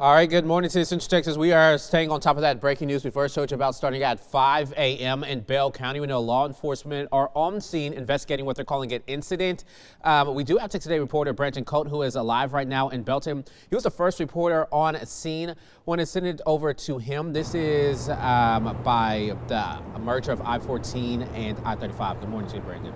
All right, good morning, Citizens Texas. We are staying on top of that breaking news we first told you about starting at 5 a.m. in Bell County. We know law enforcement are on scene investigating what they're calling an incident. We do have Today reporter Brandon Colt, who is alive right now in Belton. He was the first reporter on scene. Want to send it over to him. This is by the merger of I-14 and I-35. Good morning to you, Brandon.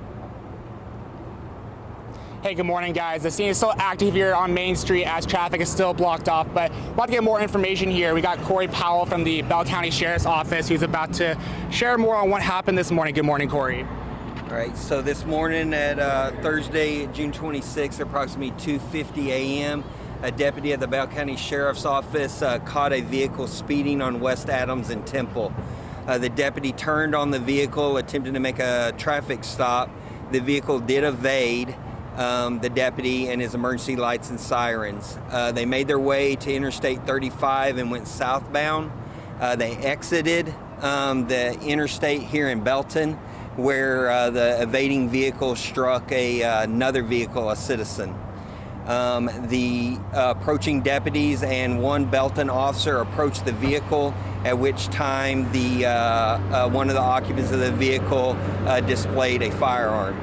Hey, good morning, guys. The scene is still active here on Main Street as traffic is still blocked off, but about to get more information here. We got Corey Powell from the Bell County Sheriff's Office who's about to share more on what happened this morning. Good morning, Corey. All right, so this morning at Thursday, June 26th, approximately 2:50 a.m., a deputy at the Bell County Sheriff's Office caught a vehicle speeding on West Adams and Temple. The deputy turned on the vehicle, attempting to make a traffic stop. The vehicle did evade the deputy and his emergency lights and sirens. They made their way to Interstate 35 and went southbound. They exited the interstate here in Belton, where the evading vehicle struck another vehicle, a citizen. The approaching deputies and one Belton officer approached the vehicle, at which time the one of the occupants of the vehicle displayed a firearm.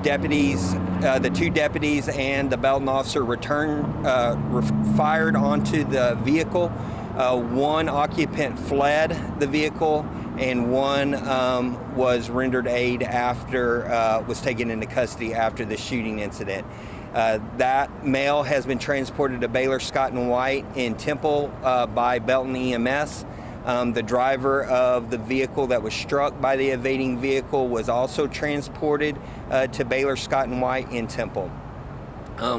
The two deputies and the Belton officer fired onto the vehicle. One occupant fled the vehicle, and one was rendered aid after, was taken into custody after the shooting incident. That male has been transported to Baylor Scott & White in Temple by Belton EMS. The driver of the vehicle that was struck by the evading vehicle was also transported to Baylor Scott & White in Temple.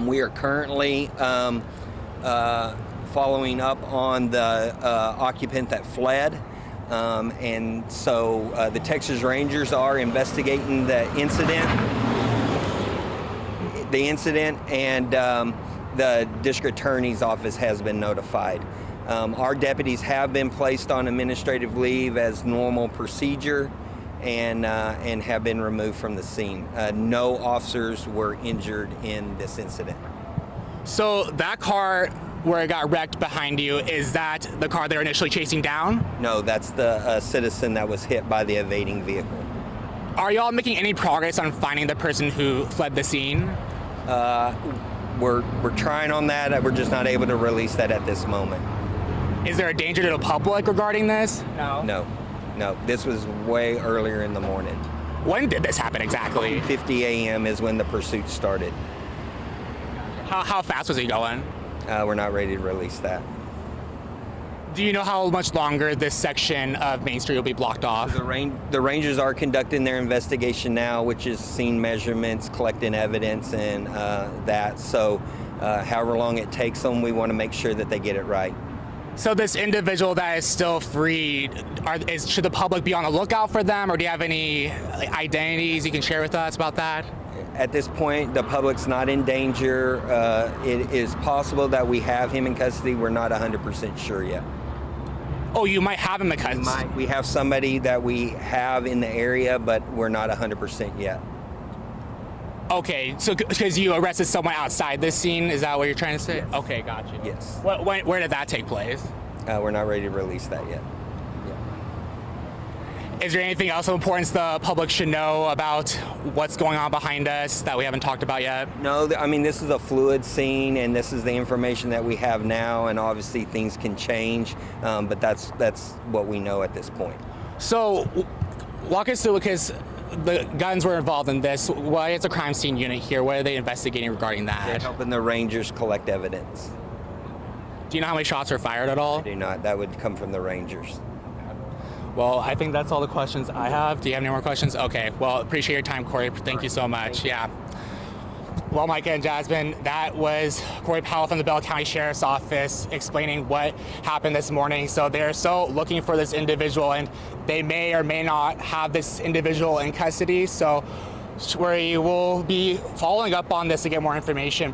We are currently following up on the occupant that fled. And so the Texas Rangers are investigating the incident, and the district attorney's office has been notified. Our deputies have been placed on administrative leave as normal procedure and have been removed from the scene. No officers were injured in this incident. So that car where it got wrecked behind you, is that the car they were initially chasing down? No, that's the citizen that was hit by the evading vehicle. Are y'all making any progress on finding the person who fled the scene? We're trying on that. We're just not able to release that at this moment. Is there a danger to the public regarding this? No. This was way earlier in the morning. When did this happen exactly? 50 a.m. is when the pursuit started. How fast was he going? We're not ready to release that. Do you know how much longer this section of Main Street will be blocked off? The Rangers are conducting their investigation now, which is scene measurements, collecting evidence, and that. So however long it takes them, we want to make sure that they get it right. So this individual that is still free, should the public be on the lookout for them, or do you have any identities you can share with us about that? At this point, the public's not in danger. It is possible that we have him in custody. We're not 100% sure yet. Oh, you might have him in custody? We have somebody that we have in the area, but we're not 100% yet. Okay, so because you arrested someone outside this scene, is that what you're trying to say? Yes. Okay, gotcha. Yes. Where did that take place? We're not ready to release that yet. Is there anything else of importance the public should know about what's going on behind us that we haven't talked about yet? No, I mean, this is a fluid scene, and this is the information that we have now, and obviously things can change, but that's what we know at this point. So walk us through, because the guns were involved in this. Why is a crime scene unit here? What are they investigating regarding that? They're helping the Rangers collect evidence. Do you know how many shots were fired at all? I do not. That would come from the Rangers. Well, I think that's all the questions I have. Do you have any more questions? Okay, well, appreciate your time, Corey. Thank you so much. Yeah. Well, Micah and Jasmine, that was Corey Powell from the Bell County Sheriff's Office explaining what happened this morning. So they're still looking for this individual, and they may or may not have this individual in custody. So we will be following up on this to get more information.